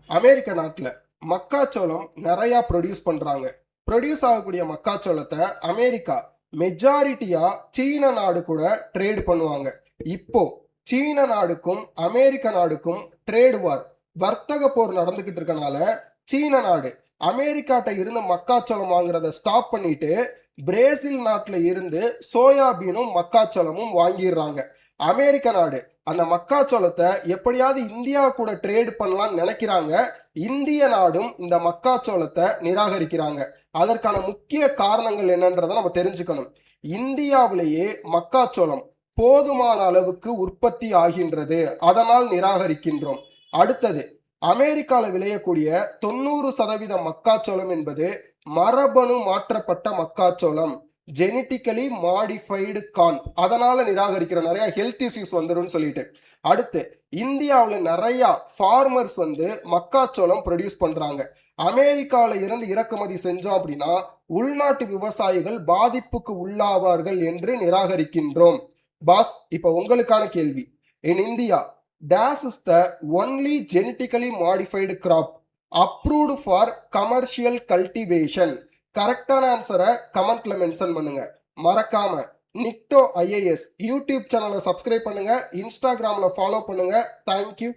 அமெரிக்க நாட்டில் மக்காச்சோளம் நிறையா ப்ரொடியூஸ் பண்ணுறாங்க. ப்ரொடியூஸ் ஆகக்கூடிய மக்காச்சோளத்தை அமெரிக்கா மெஜாரிட்டியாக சீன நாடு கூட ட்ரேட் பண்ணுவாங்க. இப்போ சீன நாடுக்கும் அமெரிக்க நாடுக்கும் ட்ரேட் வார், வர்த்தக போர் நடந்துக்கிட்டு இருக்கனால சீன நாடு அமெரிக்காட்ட இருந்து மக்காச்சோளம் வாங்குறத ஸ்டாப் பண்ணிட்டு பிரேசில் நாட்டில் இருந்து சோயாபீனும் மக்காச்சோளமும் வாங்கிடுறாங்க. அமெரிக்க நாடு அந்த மக்காச்சோளத்தை எப்படியாவது இந்தியா கூட ட்ரேட் பண்ணலாம்னு நினைக்கிறாங்க. இந்திய நாடும் இந்த மக்காச்சோளத்தை நிராகரிக்கிறாங்க. அதற்கான முக்கிய காரணங்கள் என்னன்றதை நம்ம தெரிஞ்சுக்கணும். இந்தியாவிலேயே மக்காச்சோளம் போதுமான அளவுக்கு உற்பத்தி ஆகின்றது, அதனால் நிராகரிக்கின்றோம். அடுத்தது, அமெரிக்காவில் விளையக்கூடிய 90% மக்காச்சோளம் என்பது மரபணு மாற்றப்பட்ட மக்காச்சோளம், ஜெனட்டிக்கலி மாடிஃபைடு கார்ன், அதனால நிராகரிக்கிற நிறைய ஹெல்த் இஷ்யூஸ் வந்துடும் சொல்லிட்டு. அடுத்து, இந்தியாவில் நிறைய ஃபார்மர்ஸ் மக்காச்சோளம் ப்ரொடியூஸ் பண்றாங்க. அமெரிக்காவில் இருந்து இறக்குமதி செஞ்சோம் அப்படின்னா உள்நாட்டு விவசாயிகள் பாதிப்புக்கு உள்ளாவார்கள் என்று நிராகரிக்கின்றோம். பாஸ், இப்ப உங்களுக்கான கேள்வி. In India, dash is the only genetically modified crop approved for commercial cultivation? கரெக்டான ஆன்சரை கமெண்ட்ல மென்ஷன் பண்ணுங்க. மறக்காம நிக்டோ IAS யூடியூப் சேனலை சப்ஸ்கிரைப் பண்ணுங்க, இன்ஸ்டாகிராம்ல ஃபாலோ பண்ணுங்க. தேங்க்யூ.